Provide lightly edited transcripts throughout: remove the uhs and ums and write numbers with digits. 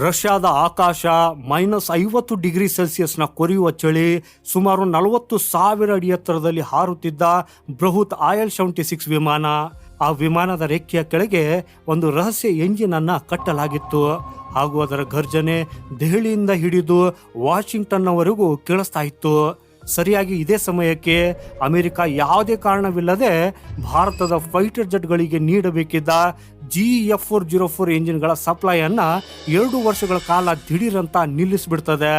ರಷ್ಯಾದ ಆಕಾಶ -50 ಡಿಗ್ರಿ ಸೆಲ್ಸಿಯಸ್ನ ಕೊರೆಯುವ ಚಳಿ, ಸುಮಾರು 40,000 ಅಡಿ ಎತ್ತರದಲ್ಲಿ ಹಾರುತ್ತಿದ್ದ ಬೃಹತ್ IL-76 ವಿಮಾನ. ಆ ವಿಮಾನದ ರೆಕ್ಕೆಯ ಕೆಳಗೆ ಒಂದು ರಹಸ್ಯ ಎಂಜಿನ್ ಅನ್ನ ಕಟ್ಟಲಾಗಿತ್ತು ಹಾಗೂ ಅದರ ಗರ್ಜನೆ ದೆಹಲಿಯಿಂದ ಹಿಡಿದು ವಾಷಿಂಗ್ಟನ್ನವರೆಗೂ ಕೇಳಿಸ್ತಾ ಇತ್ತು. ಸರಿಯಾಗಿ ಇದೇ ಸಮಯಕ್ಕೆ ಅಮೆರಿಕ ಯಾವುದೇ ಕಾರಣವಿಲ್ಲದೆ ಭಾರತದ ಫೈಟರ್ ಜೆಟ್ಗಳಿಗೆ ನೀಡಬೇಕಿದ್ದ GF-404 ಎಂಜಿನ್ಗಳ ಸಪ್ಲೈಯನ್ನ 2 ವರ್ಷಗಳ ಕಾಲ ದಿಢೀರಂತ ನಿಲ್ಲಿಸಿಬಿಡ್ತದೆ.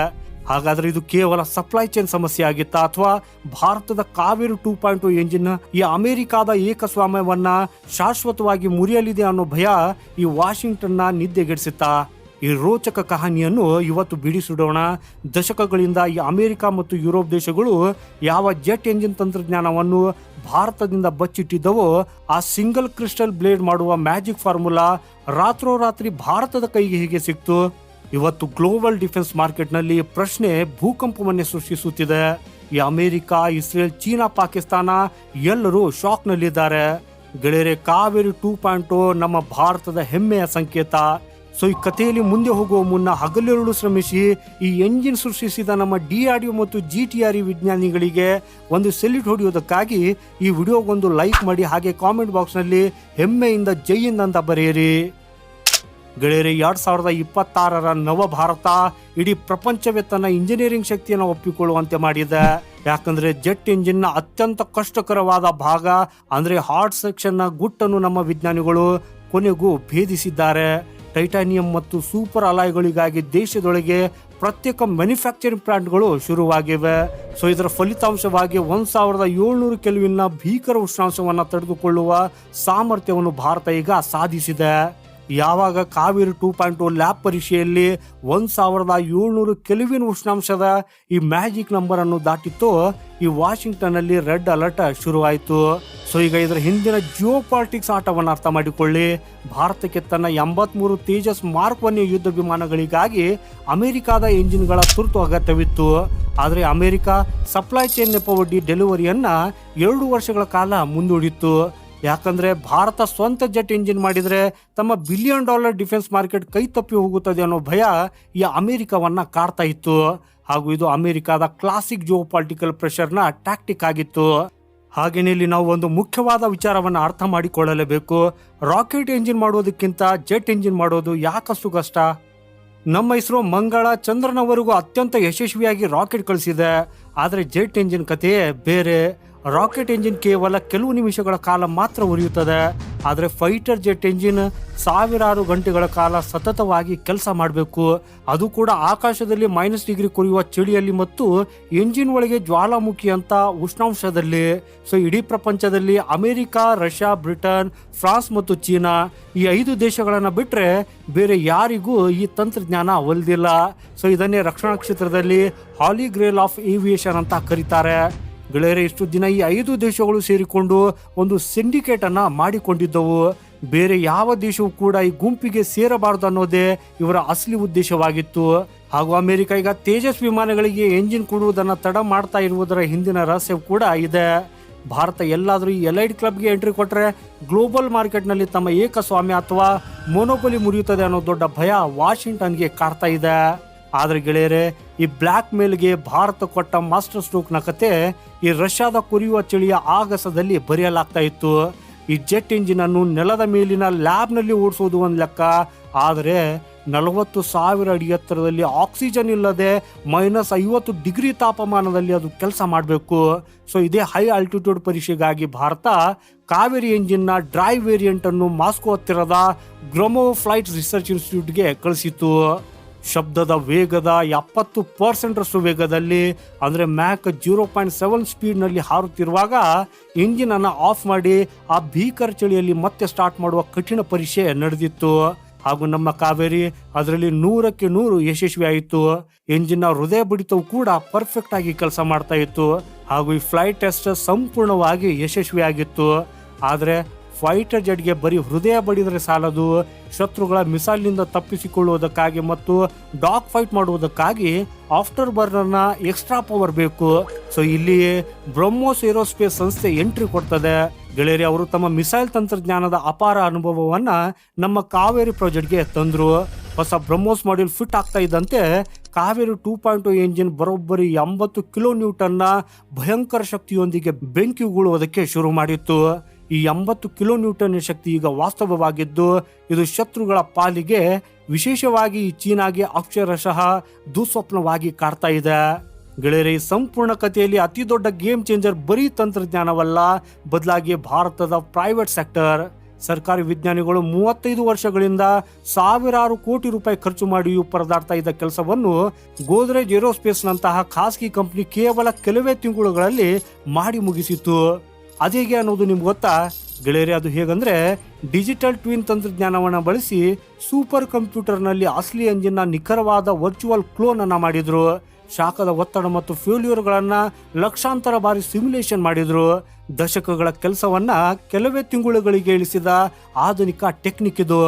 ಹಾಗಾದ್ರೆ ಇದು ಕೇವಲ ಸಪ್ಲೈ ಚೈನ್ ಸಮಸ್ಯೆ ಆಗಿತ್ತಾ ಅಥವಾ ಭಾರತದ ಕಾವೇರಿ 2.0 ಎಂಜಿನ್ ಈ ಅಮೆರಿಕಾದ ಏಕಸ್ವಾಮ್ಯವನ್ನ ಶಾಶ್ವತವಾಗಿ ಮುರಿಯಲಿದೆ ಅನ್ನೋ ಭಯ ಈ ವಾಷಿಂಗ್ಟನ್ನ ನಿದ್ದೆಗೆಡಿಸಿತ್ತಾ? ಈ ರೋಚಕ ಕಹಾನಿಯನ್ನು ಇವತ್ತು ಬಿಡಿಸಿಡೋಣ. ದಶಕಗಳಿಂದ ಈ ಅಮೆರಿಕ ಮತ್ತು ಯುರೋಪ್ ದೇಶಗಳು ಯಾವ ಜೆಟ್ ಎಂಜಿನ್ ತಂತ್ರಜ್ಞಾನವನ್ನು ಭಾರತದಿಂದ ಬಚ್ಚಿಟ್ಟಿದ್ದವೋ ಆ ಸಿಂಗಲ್ ಕ್ರಿಸ್ಟಲ್ ಬ್ಲೇಡ್ ಮಾಡುವ ಮ್ಯಾಜಿಕ್ ಫಾರ್ಮುಲಾ ರಾತ್ರೋರಾತ್ರಿ ಭಾರತದ ಕೈಗೆ ಹೇಗೆ ಸಿಕ್ತು? ಇವತ್ತು ಗ್ಲೋಬಲ್ ಡಿಫೆನ್ಸ್ ಮಾರ್ಕೆಟ್ನಲ್ಲಿ ಪ್ರಶ್ನೆ ಭೂಕಂಪವನ್ನೇ ಸೃಷ್ಟಿಸುತ್ತಿದೆ. ಈ ಅಮೆರಿಕ, ಇಸ್ರೇಲ್, ಚೀನಾ, ಪಾಕಿಸ್ತಾನ ಎಲ್ಲರೂ ಶಾಕ್ನಲ್ಲಿದ್ದಾರೆ. ಗೆಳೆಯರೆ, ಕಾವೇರಿ 2.0 ನಮ್ಮ ಭಾರತದ ಹೆಮ್ಮೆಯ ಸಂಕೇತ. ಸೊ ಈ ಕಥೆಯಲ್ಲಿ ಮುಂದೆ ಹೋಗುವ ಮುನ್ನ ಹಗಲಿರುಳು ಶ್ರಮಿಸಿ ಈ ಎಂಜಿನ್ ಸೃಷ್ಟಿಸಿದ ನಮ್ಮ DRDO ಮತ್ತು GTRE ವಿಜ್ಞಾನಿಗಳಿಗೆ ಒಂದು ಸೆಲ್ಯೂಟ್ ಹೊಡೆಯೋದಕ್ಕಾಗಿ ಈ ವಿಡಿಯೋಗೊಂದು ಲೈಕ್ ಮಾಡಿ, ಹಾಗೆ ಕಾಮೆಂಟ್ ಬಾಕ್ಸ್ನಲ್ಲಿ ಹೆಮ್ಮೆಯಿಂದ ಜೈ ಹಿಂದ್ ಅಂತ ಬರೆಯಿರಿ. ಗೆಳೆಯರೆ, 2026ರ ನವ ಭಾರತ ಇಡೀ ಪ್ರಪಂಚವೇ ತನ್ನ ಇಂಜಿನಿಯರಿಂಗ್ ಶಕ್ತಿಯನ್ನು ಒಪ್ಪಿಕೊಳ್ಳುವಂತೆ ಮಾಡಿದೆ. ಯಾಕಂದ್ರೆ ಜೆಟ್ ಎಂಜಿನ್ ನ ಅತ್ಯಂತ ಕಷ್ಟಕರವಾದ ಭಾಗ ಅಂದ್ರೆ ಹಾರ್ಡ್ ಸೆಕ್ಷನ್ ನ ಗುಟ್ಟನ್ನು ನಮ್ಮ ವಿಜ್ಞಾನಿಗಳು ಕೊನೆಗೂ ಭೇದಿಸಿದ್ದಾರೆ. ಟೈಟಾನಿಯಂ ಮತ್ತು ಸೂಪರ್ ಅಲಾಯ್ಗಳಿಗಾಗಿ ದೇಶದೊಳಗೆ ಪ್ರತ್ಯೇಕ ಮ್ಯಾನುಫ್ಯಾಕ್ಚರಿಂಗ್ ಪ್ಲಾಂಟ್ಗಳು ಶುರುವಾಗಿವೆ. ಸೊ ಇದರ ಫಲಿತಾಂಶವಾಗಿ 1700 ಕೆಲ್ವಿನ್ನ ಭೀಕರ ಉಷ್ಣಾಂಶವನ್ನು ತಡೆದುಕೊಳ್ಳುವ ಸಾಮರ್ಥ್ಯವನ್ನು ಭಾರತ ಈಗ ಸಾಧಿಸಿದೆ. ಯಾವಾಗ ಕಾವೇರಿ 2.0 ಲ್ಯಾಬ್ ಪರೀಕ್ಷೆಯಲ್ಲಿ 1700 ಕೆಲ್ವಿನ್ ಉಷ್ಣಾಂಶದ ಈ ಮ್ಯಾಜಿಕ್ ನಂಬರ್ ಅನ್ನು ದಾಟಿತ್ತು, ಈ ವಾಷಿಂಗ್ಟನ್ ಅಲ್ಲಿ ರೆಡ್ ಅಲರ್ಟ್ ಶುರುವಾಯಿತು. ಸೊ ಈಗ ಇದರ ಹಿಂದಿನ ಜಿಯೋ ಪಾಲಿಟಿಕ್ಸ್ ಆಟವನ್ನು ಅರ್ಥ ಮಾಡಿಕೊಳ್ಳಿ. ಭಾರತಕ್ಕೆ ತನ್ನ 83 ತೇಜಸ್ ಮಾರ್ಕ್ 1 ಯುದ್ಧ ವಿಮಾನಗಳಿಗಾಗಿ ಅಮೆರಿಕಾದ ಎಂಜಿನ್ಗಳ ತುರ್ತು ಅಗತ್ಯವಿತ್ತು. ಆದರೆ ಅಮೆರಿಕ ಸಪ್ಲೈ ಚೈನ್ ನೆಪವೊಡ್ಡಿ ಡೆಲಿವರಿಯನ್ನ 2 ವರ್ಷಗಳ ಕಾಲ ಮುಂದೂಡಿತ್ತು. ಯಾಕಂದ್ರೆ ಭಾರತ ಸ್ವಂತ ಜೆಟ್ ಎಂಜಿನ್ ಮಾಡಿದ್ರೆ ತಮ್ಮ $1 ಬಿಲಿಯನ್ ಡಿಫೆನ್ಸ್ ಮಾರ್ಕೆಟ್ ಕೈ ತಪ್ಪಿ ಹೋಗುತ್ತದೆ ಅನ್ನೋ ಭಯ ಈ ಅಮೆರಿಕವನ್ನ ಕಾಡ್ತಾ ಇತ್ತು. ಹಾಗೂ ಇದು ಅಮೆರಿಕದ ಕ್ಲಾಸಿಕ್ ಜಿಯೋ ಪಾಲಿಟಿಕಲ್ ಪ್ರೆಷರ್ನ ಟ್ಯಾಕ್ಟಿಕ್ ಆಗಿತ್ತು. ಹಾಗೇನೆ ಇಲ್ಲಿ ನಾವು ಒಂದು ಮುಖ್ಯವಾದ ವಿಚಾರವನ್ನು ಅರ್ಥ ಮಾಡಿಕೊಳ್ಳಲೇಬೇಕು. ರಾಕೆಟ್ ಎಂಜಿನ್ ಮಾಡೋದಕ್ಕಿಂತ ಜೆಟ್ ಎಂಜಿನ್ ಮಾಡೋದು ಯಾಕಷ್ಟು ಕಷ್ಟ? ನಮ್ಮ ಇಸ್ರೋ ಮಂಗಳ, ಚಂದ್ರನವರೆಗೂ ಅತ್ಯಂತ ಯಶಸ್ವಿಯಾಗಿ ರಾಕೆಟ್ ಕಳಿಸಿದೆ. ಆದರೆ ಜೆಟ್ ಎಂಜಿನ್ ಕಥೆಯೇ ಬೇರೆ. ರಾಕೆಟ್ ಎಂಜಿನ್ ಕೇವಲ ಕೆಲವು ನಿಮಿಷಗಳ ಕಾಲ ಮಾತ್ರ ಉರಿಯುತ್ತದೆ. ಆದರೆ ಫೈಟರ್ ಜೆಟ್ ಎಂಜಿನ್ ಸಾವಿರಾರು ಗಂಟೆಗಳ ಕಾಲ ಸತತವಾಗಿ ಕೆಲಸ ಮಾಡಬೇಕು. ಅದು ಕೂಡ ಆಕಾಶದಲ್ಲಿ -ಡಿಗ್ರಿ ಕೊರೆಯುವ ಚಳಿಯಲ್ಲಿ ಮತ್ತು ಎಂಜಿನ್ ಒಳಗೆ ಜ್ವಾಲಾಮುಖಿ ಅಂತ ಉಷ್ಣಾಂಶದಲ್ಲಿ. ಸೊ ಇಡೀ ಪ್ರಪಂಚದಲ್ಲಿ ಅಮೆರಿಕ, ರಷ್ಯಾ, ಬ್ರಿಟನ್, ಫ್ರಾನ್ಸ್ ಮತ್ತು ಚೀನಾ ಈ 5 ದೇಶಗಳನ್ನ ಬಿಟ್ರೆ ಬೇರೆ ಯಾರಿಗೂ ಈ ತಂತ್ರಜ್ಞಾನ ಒಲ್ದಿಲ್ಲ. ಸೊ ಇದನ್ನೇ ರಕ್ಷಣಾ ಕ್ಷೇತ್ರದಲ್ಲಿ ಹಾಲಿ ಗ್ರೇಲ್ ಆಫ್ ಏವಿಯೇಷನ್ ಅಂತ ಕರೀತಾರೆ. ಗೆಳೆಯರೆ, ಇಷ್ಟು ದಿನ ಈ 5 ದೇಶಗಳು ಸೇರಿಕೊಂಡು ಒಂದು ಸಿಂಡಿಕೇಟ್ ಅನ್ನ ಮಾಡಿಕೊಂಡಿದ್ದವು. ಬೇರೆ ಯಾವ ದೇಶವೂ ಕೂಡ ಈ ಗುಂಪಿಗೆ ಸೇರಬಾರದು ಅನ್ನೋದೇ ಇವರ ಅಸಲಿ ಉದ್ದೇಶವಾಗಿತ್ತು. ಹಾಗೂ ಅಮೆರಿಕ ಈಗ ತೇಜಸ್ ವಿಮಾನಗಳಿಗೆ ಎಂಜಿನ್ ಕೊಡುವುದನ್ನ ತಡ ಮಾಡ್ತಾ ಇರುವುದರ ಹಿಂದಿನ ರಹಸ್ಯ ಕೂಡ ಇದೆ. ಭಾರತ ಎಲ್ಲಾದ್ರೂ ಈ ಎಲೈಟ್ ಕ್ಲಬ್ಗೆ ಎಂಟ್ರಿ ಕೊಟ್ರೆ ಗ್ಲೋಬಲ್ ಮಾರ್ಕೆಟ್ನಲ್ಲಿ ತಮ್ಮ ಏಕಸ್ವಾಮ್ಯ ಅಥವಾ ಮೊನೋಪೊಲಿ ಮುರಿಯುತ್ತದೆ ಅನ್ನೋ ದೊಡ್ಡ ಭಯ ವಾಷಿಂಗ್ಟನ್ಗೆ ಕಾಡ್ತಾ ಇದೆ. ಆದ್ರೆ ಗೆಳೆಯರೆ, ಈ ಬ್ಲ್ಯಾಕ್ ಮೇಲ್ಗೆ ಭಾರತ ಕೊಟ್ಟ ಮಾಸ್ಟರ್ ಸ್ಟ್ರೋಕ್ ನ ಕತೆ ಈ ರಷ್ಯಾದ ಕೊರೆಯುವ ಚಳಿಯ ಆಗಸದಲ್ಲಿ ಬರೆಯಲಾಗ್ತಾ ಇತ್ತು. ಈ ಜೆಟ್ ಎಂಜಿನ್ ಅನ್ನು ನೆಲದ ಮೇಲಿನ ಲ್ಯಾಬ್ ನಲ್ಲಿ ಓಡಿಸೋದು ಒಂದ್ ಲೆಕ್ಕ, ಆದರೆ 40,000 ಅಡಿ ಎತ್ತರದಲ್ಲಿ ಆಕ್ಸಿಜನ್ ಇಲ್ಲದೆ -50 ಡಿಗ್ರಿ ತಾಪಮಾನದಲ್ಲಿ ಅದು ಕೆಲಸ ಮಾಡಬೇಕು. ಸೊ ಇದೇ ಹೈ ಆಲ್ಟಿಟ್ಯೂಡ್ ಪರೀಕ್ಷೆಗಾಗಿ ಭಾರತ ಕಾವೇರಿ ಎಂಜಿನ್ ನ ಡ್ರೈ ವೇರಿಯಂಟ್ ಅನ್ನು ಮಾಸ್ಕೋ ಹತ್ತಿರದ ಗ್ರೊಮೋ ಫ್ಲೈಟ್ ರಿಸರ್ಚ್ ಇನ್ಸ್ಟಿಟ್ಯೂಟ್ಗೆ ಕಳಿಸಿತು. ಶಬ್ದದ ವೇಗದ 70% ವೇಗದಲ್ಲಿ ಅಂದ್ರೆ ಮ್ಯಾಕ್ 0.7 ಸ್ಪೀಡ್ ನಲ್ಲಿ ಹಾರುತ್ತಿರುವಾಗ ಎಂಜಿನ್ ಅನ್ನ ಆಫ್ ಮಾಡಿ ಆ ಭೀಕರ ಚಳಿಯಲ್ಲಿ ಮತ್ತೆ ಸ್ಟಾರ್ಟ್ ಮಾಡುವ ಕಠಿಣ ಪರೀಕ್ಷೆ ನಡೆದಿತ್ತು. ಹಾಗೂ ನಮ್ಮ ಕಾವೇರಿ ಅದರಲ್ಲಿ 100ಕ್ಕೆ 100 ಯಶಸ್ವಿ ಆಯಿತು. ಎಂಜಿನ್ ನ ಹೃದಯ ಬಡಿತವು ಕೂಡ ಪರ್ಫೆಕ್ಟ್ ಆಗಿ ಕೆಲಸ ಮಾಡ್ತಾ ಇತ್ತು. ಹಾಗೂ ಈ ಫ್ಲೈಟ್ ಟೆಸ್ಟ್ ಸಂಪೂರ್ಣವಾಗಿ ಯಶಸ್ವಿಯಾಗಿತ್ತು. ಆದ್ರೆ ಫೈಟರ್ ಜೆಟ್ಗೆ ಬರೀ ಹೃದಯ ಬಡಿದರೆ ಸಾಲದು, ಶತ್ರುಗಳ ಮಿಸೈಲ್ನಿಂದ ತಪ್ಪಿಸಿಕೊಳ್ಳುವುದಕ್ಕಾಗಿ ಮತ್ತು ಡಾಗ್ ಫೈಟ್ ಮಾಡುವುದಕ್ಕಾಗಿ ಆಫ್ಟರ್ ಬರ್ನರ್ನ ಎಕ್ಸ್ಟ್ರಾ ಪವರ್ ಬೇಕು. ಸೊ ಇಲ್ಲಿಯೇ ಬ್ರಹ್ಮೋಸ್ ಏರೋಸ್ಪೇಸ್ ಸಂಸ್ಥೆ ಎಂಟ್ರಿ ಕೊಡ್ತದೆ. ಗೆಳೆಯರಿ, ಅವರು ತಮ್ಮ ಮಿಸೈಲ್ ತಂತ್ರಜ್ಞಾನದ ಅಪಾರ ಅನುಭವವನ್ನ ನಮ್ಮ ಕಾವೇರಿ ಪ್ರಾಜೆಕ್ಟ್ಗೆ ತಂದ್ರು. ಹೊಸ ಬ್ರಹ್ಮೋಸ್ ಮಾಡ್ಯೂಲ್ ಫಿಟ್ ಆಗ್ತಾ ಇದ್ದಂತೆ ಕಾವೇರಿ 2.0 ಎಂಜಿನ್ ಬರೋಬ್ಬರಿ 80 ಕಿಲೋ ನ್ಯೂಟನ್ನ ಭಯಂಕರ ಶಕ್ತಿಯೊಂದಿಗೆ ಬೆಂಕಿ ಉಗುಳುವುದಕ್ಕೆ ಶುರು ಮಾಡಿತ್ತು. ಈ 80 ಕಿಲೋ ನ್ಯೂಟನ್ ಶಕ್ತಿ ಈಗ ವಾಸ್ತವವಾಗಿದ್ದು ಇದು ಶತ್ರುಗಳ ಪಾಲಿಗೆ, ವಿಶೇಷವಾಗಿ ಚೀನಾಗೆ ಅಕ್ಷರಶಃ ದುಸ್ವಪ್ನವಾಗಿ ಕಾಡ್ತಾ ಇದೆ. ಗೆಳೆಯರೆ, ಈ ಸಂಪೂರ್ಣ ಕಥೆಯಲ್ಲಿ ಅತಿ ದೊಡ್ಡ ಗೇಮ್ ಚೇಂಜರ್ ಬರೀ ತಂತ್ರಜ್ಞಾನವಲ್ಲ, ಬದಲಾಗಿ ಭಾರತದ ಪ್ರೈವೇಟ್ ಸೆಕ್ಟರ್. ಸರ್ಕಾರಿ ವಿಜ್ಞಾನಿಗಳು 35 ವರ್ಷಗಳಿಂದ ಸಾವಿರಾರು ಕೋಟಿ ರೂಪಾಯಿ ಖರ್ಚು ಮಾಡಿಯೂ ಪರದಾಡ್ತಾ ಇದ್ದ ಕೆಲಸವನ್ನು ಗೋದ್ರೇಜ್ ಏರೋಸ್ಪೇಸ್ ನಂತಹ ಖಾಸಗಿ ಕಂಪನಿ ಕೇವಲ ಕೆಲವೇ ತಿಂಗಳುಗಳಲ್ಲಿ ಮಾಡಿ ಮುಗಿಸಿತು. ಅದೇಗೆ ಅನ್ನೋದು ನಿಮ್ಗೆ ಗೊತ್ತಾ ಗೆಳೆಯರೆ? ಅದು ಹೇಗಂದ್ರೆ, ಡಿಜಿಟಲ್ ಟ್ವಿನ್ ತಂತ್ರಜ್ಞಾನವನ್ನು ಬಳಸಿ ಸೂಪರ್ ಕಂಪ್ಯೂಟರ್ನಲ್ಲಿ ಅಸಲಿ ಎಂಜಿನ್ನ ನಿಖರವಾದ ವರ್ಚುವಲ್ ಕ್ಲೋನ್ ಅನ್ನ ಮಾಡಿದ್ರು. ಶಾಖದ ಒತ್ತಡ ಮತ್ತು ಫ್ಯೂಲ್ಯೂರ್ಗಳನ್ನ ಲಕ್ಷಾಂತರ ಬಾರಿ ಸಿಮ್ಯುಲೇಷನ್ ಮಾಡಿದ್ರು. ದಶಕಗಳ ಕೆಲಸವನ್ನ ಕೆಲವೇ ತಿಂಗಳುಗಳಿಗೆ ಇಳಿಸಿದ ಆಧುನಿಕ ಟೆಕ್ನಿಕ್ ಇದು.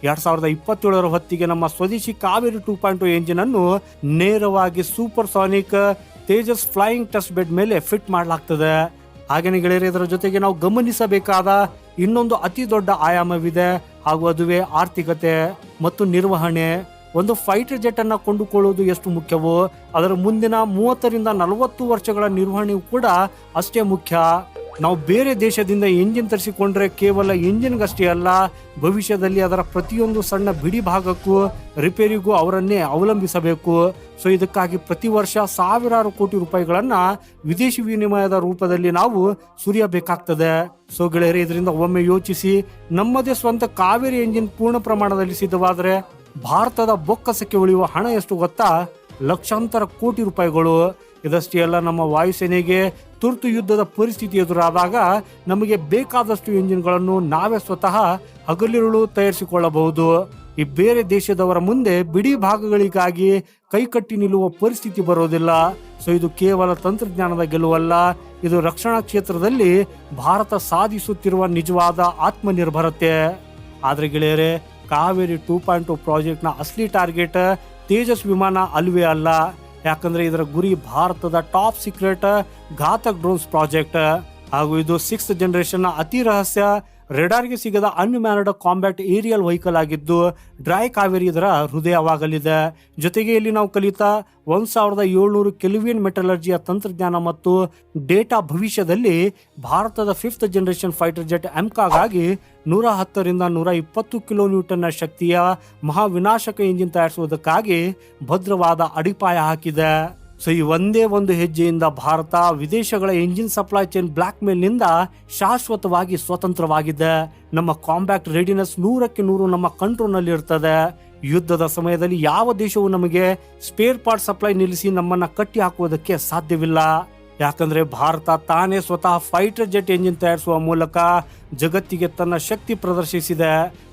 2027 ಹೊತ್ತಿಗೆ ನಮ್ಮ ಸ್ವದೇಶಿ ಕಾವೇರಿ 2.0 ಎಂಜಿನ್ ಅನ್ನು ನೇರವಾಗಿ super sonic Tejas flying test bed ಮೇಲೆ ಫಿಟ್ ಮಾಡಲಾಗ್ತದೆ. ಹಾಗೇನೆ ಗೆಳೆಯರೆ, ಇದರ ಜೊತೆಗೆ ನಾವು ಗಮನಿಸಬೇಕಾದ ಇನ್ನೊಂದು ಅತಿ ದೊಡ್ಡ ಆಯಾಮವಿದೆ, ಹಾಗೂ ಅದುವೇ ಆರ್ಥಿಕತೆ ಮತ್ತು ನಿರ್ವಹಣೆ. ಒಂದು ಫೈಟರ್ ಜೆಟ್ ಅನ್ನ ಕೊಂಡುಕೊಳ್ಳುವುದು ಎಷ್ಟು ಮುಖ್ಯವೋ, ಅದರ ಮುಂದಿನ 30ರಿಂದ 40 ವರ್ಷಗಳ ನಿರ್ವಹಣೆಯೂ ಕೂಡ ಅಷ್ಟೇ ಮುಖ್ಯ. ನಾವು ಬೇರೆ ದೇಶದಿಂದ ಎಂಜಿನ್ ತರಿಸಿಕೊಂಡ್ರೆ ಕೇವಲ ಎಂಜಿನ್ಗಷ್ಟೇ ಅಲ್ಲ, ಭವಿಷ್ಯದಲ್ಲಿ ಅದರ ಪ್ರತಿಯೊಂದು ಸಣ್ಣ ಬಿಡಿ ಭಾಗಕ್ಕೂ ರಿಪೇರಿಗೂ ಅವರನ್ನೇ ಅವಲಂಬಿಸಬೇಕು. ಸೊ ಇದಕ್ಕಾಗಿ ಪ್ರತಿ ವರ್ಷ ಸಾವಿರಾರು ಕೋಟಿ ರೂಪಾಯಿಗಳನ್ನ ವಿದೇಶಿ ವಿನಿಮಯದ ರೂಪದಲ್ಲಿ ನಾವು ಸುರಿಯಬೇಕಾಗ್ತದೆ. ಸೊ ಗೆಳೆಯರೆ, ಇದರಿಂದ ಒಮ್ಮೆ ಯೋಚಿಸಿ, ನಮ್ಮದೇ ಸ್ವಂತ ಕಾವೇರಿ ಎಂಜಿನ್ ಪೂರ್ಣ ಪ್ರಮಾಣದಲ್ಲಿ ಸಿದ್ಧವಾದರೆ ಭಾರತದ ಬೊಕ್ಕಸಕ್ಕೆ ಉಳಿಯುವ ಹಣ ಎಷ್ಟು ಗೊತ್ತಾ? ಲಕ್ಷಾಂತರ ಕೋಟಿ ರೂಪಾಯಿಗಳು. ಇದಷ್ಟೇ ಅಲ್ಲ, ನಮ್ಮ ವಾಯುಸೇನೆಗೆ ತುರ್ತು ಯುದ್ಧದ ಪರಿಸ್ಥಿತಿ ಎದುರಾದಾಗ ನಮಗೆ ಬೇಕಾದಷ್ಟು ಎಂಜಿನ್ಗಳನ್ನು ನಾವೇ ಸ್ವತಃ ಹಗಲಿರುಳು ತಯಾರಿಸಿಕೊಳ್ಳಬಹುದು. ಈ ಬೇರೆ ದೇಶದವರ ಮುಂದೆ ಬಿಡಿ ಭಾಗಗಳಿಗಾಗಿ ಕೈಕಟ್ಟಿ ನಿಲ್ಲುವ ಪರಿಸ್ಥಿತಿ ಬರೋದಿಲ್ಲ. ಸೊ ಇದು ಕೇವಲ ತಂತ್ರಜ್ಞಾನದ ಗೆಲುವಲ್ಲ, ಇದು ರಕ್ಷಣಾ ಕ್ಷೇತ್ರದಲ್ಲಿ ಭಾರತ ಸಾಧಿಸುತ್ತಿರುವ ನಿಜವಾದ ಆತ್ಮನಿರ್ಭರತೆ. ಆದ್ರೆ ಗೆಳೆಯರೆ, ಕಾವೇರಿ 2.0 ಪ್ರಾಜೆಕ್ಟ್ನ ಅಸಲಿ ಟಾರ್ಗೆಟ್ ತೇಜಸ್ ವಿಮಾನ ಅಲ್ವೇ ಅಲ್ಲ. ಯಾಕಂದ್ರೆ ಇದರ ಗುರಿ ಭಾರತದ ಟಾಪ್ ಸೀಕ್ರೆಟ್ ಘಾತಕ್ ಡ್ರೋನ್ಸ್ ಪ್ರಾಜೆಕ್ಟ್, ಹಾಗೂ ಇದು 6th ಜನರೇಷನ್ ಅತಿ ರಹಸ್ಯ ರೆಡಾರ್ಗೆ ಸಿಗದ ಅನ್ಮ್ಯಾನ್ಡ್ ಕಾಂಬ್ಯಾಟ್ ಏರಿಯಲ್ ವೆಹಿಕಲ್ ಆಗಿದ್ದು ಡ್ರೈ ಕಾವೇರಿ ಇದರ ಹೃದಯವಾಗಲಿದೆ. ಜೊತೆಗೆ ಇಲ್ಲಿ ನಾವು ಕಲಿತಾ 1700 ಕೆಲ್ವಿನ್ ಮೆಟಲರ್ಜಿಯ ತಂತ್ರಜ್ಞಾನ ಮತ್ತು ಡೇಟಾ ಭವಿಷ್ಯದಲ್ಲಿ ಭಾರತದ 5th ಜನರೇಷನ್ ಫೈಟರ್ ಜೆಟ್ ಎಮ್ಕಾಗಾಗಿ 110ರಿಂದ 120 ಕಿಲೋ ನ್ಯೂಟನ್ನ ಶಕ್ತಿಯ ಮಹಾವಿನಾಶಕ ಎಂಜಿನ್ ತಯಾರಿಸುವುದಕ್ಕಾಗಿ ಭದ್ರವಾದ ಅಡಿಪಾಯ ಹಾಕಿದೆ. ಸೊ ಈ ಒಂದೇ ಒಂದು ಹೆಜ್ಜೆಯಿಂದ ಭಾರತ ವಿದೇಶಗಳ engine supply chain black mail ನಿಂದ ಶಾಶ್ವತವಾಗಿ ಸ್ವತಂತ್ರವಾಗಿದೆ. ನಮ್ಮ ಕಾಂಬ್ಯಾಕ್ಟ್ ರೆಡಿನೆಸ್ 100ಕ್ಕೆ 100 ನಮ್ಮ ಕಂಟ್ರೋಲ್ ನಲ್ಲಿ ಇರ್ತದೆ. ಯುದ್ಧದ ಸಮಯದಲ್ಲಿ ಯಾವ ದೇಶವು ನಮಗೆ ಸ್ಪೇರ್ ಪಾರ್ಟ್ ಸಪ್ಲೈ ನಿಲ್ಲಿಸಿ ನಮ್ಮನ್ನ ಕಟ್ಟಿ ಹಾಕುವುದಕ್ಕೆ ಸಾಧ್ಯವಿಲ್ಲ. ಯಾಕಂದ್ರೆ ಭಾರತ ತಾನೇ ಸ್ವತಃ ಫೈಟರ್ ಜೆಟ್ ಎಂಜಿನ್ ತಯಾರಿಸುವ ಮೂಲಕ ಜಗತ್ತಿಗೆ ತನ್ನ ಶಕ್ತಿ ಪ್ರದರ್ಶಿಸಿದೆ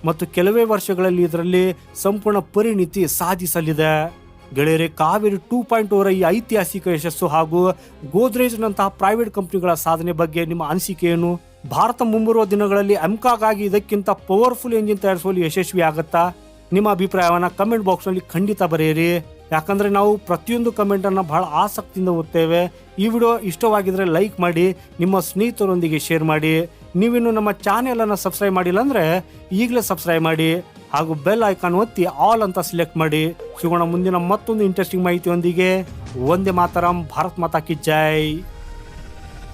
ಮತ್ತು ಕೆಲವೇ ವರ್ಷಗಳಲ್ಲಿ ಇದರಲ್ಲಿ ಸಂಪೂರ್ಣ ಪರಿಣಿತಿ ಸಾಧಿಸಲಿದೆ. ಗೆಳೆಯರೆ, ಕಾವೇರಿ 2.0 ಈ ಐತಿಹಾಸಿಕ ಯಶಸ್ಸು ಹಾಗೂ ಗೋದ್ರೇಜ್ ನಂತಹ ಪ್ರೈವೇಟ್ ಕಂಪನಿಗಳ ಸಾಧನೆ ಬಗ್ಗೆ ನಿಮ್ಮ ಅನಿಸಿಕೆ ಏನು? ಭಾರತ ಮುಂಬರುವ ದಿನಗಳಲ್ಲಿ ಎಮ್ಕಾಗಾಗಿ ಇದಕ್ಕಿಂತ ಪವರ್ಫುಲ್ ಎಂಜಿನ್ ತಯಾರಿಸುವಲ್ಲಿ ಯಶಸ್ವಿ ಆಗುತ್ತಾ? ನಿಮ್ಮ ಅಭಿಪ್ರಾಯವನ್ನ ಕಮೆಂಟ್ ಬಾಕ್ಸ್ ನಲ್ಲಿ ಖಂಡಿತ ಬರೆಯಿರಿ. ಯಾಕಂದ್ರೆ ನಾವು ಪ್ರತಿಯೊಂದು ಕಮೆಂಟ್ ಅನ್ನ ಬಹಳ ಆಸಕ್ತಿಯಿಂದ ಓದ್ತೇವೆ. ಈ ವಿಡಿಯೋ ಇಷ್ಟವಾಗಿದ್ರೆ ಲೈಕ್ ಮಾಡಿ, ನಿಮ್ಮ ಸ್ನೇಹಿತರೊಂದಿಗೆ ಶೇರ್ ಮಾಡಿ. ನೀವಿನ್ನು ನಮ್ಮ ಚಾನೆಲ್ ಅನ್ನ ಸಬ್ಸ್ಕ್ರೈಬ್ ಮಾಡಿಲ್ಲ ಅಂದ್ರೆ ಈಗಲೇ ಸಬ್ಸ್ಕ್ರೈಬ್ ಮಾಡಿ, ಹಾಗೂ ಬೆಲ್ ಐಕಾನ್ ಒತ್ತಿ ಆಲ್ ಅಂತ ಸಿಲೆಕ್ಟ್ ಮಾಡಿ. ಸಿಗೋಣ ಮುಂದಿನ ಮತ್ತೊಂದು ಇಂಟ್ರೆಸ್ಟಿಂಗ್ ಮಾಹಿತಿಯೊಂದಿಗೆ. ವಂದೇ ಮಾತರಂ. ಭಾರತ್ ಮಾತಾ ಕಿ ಜೈ.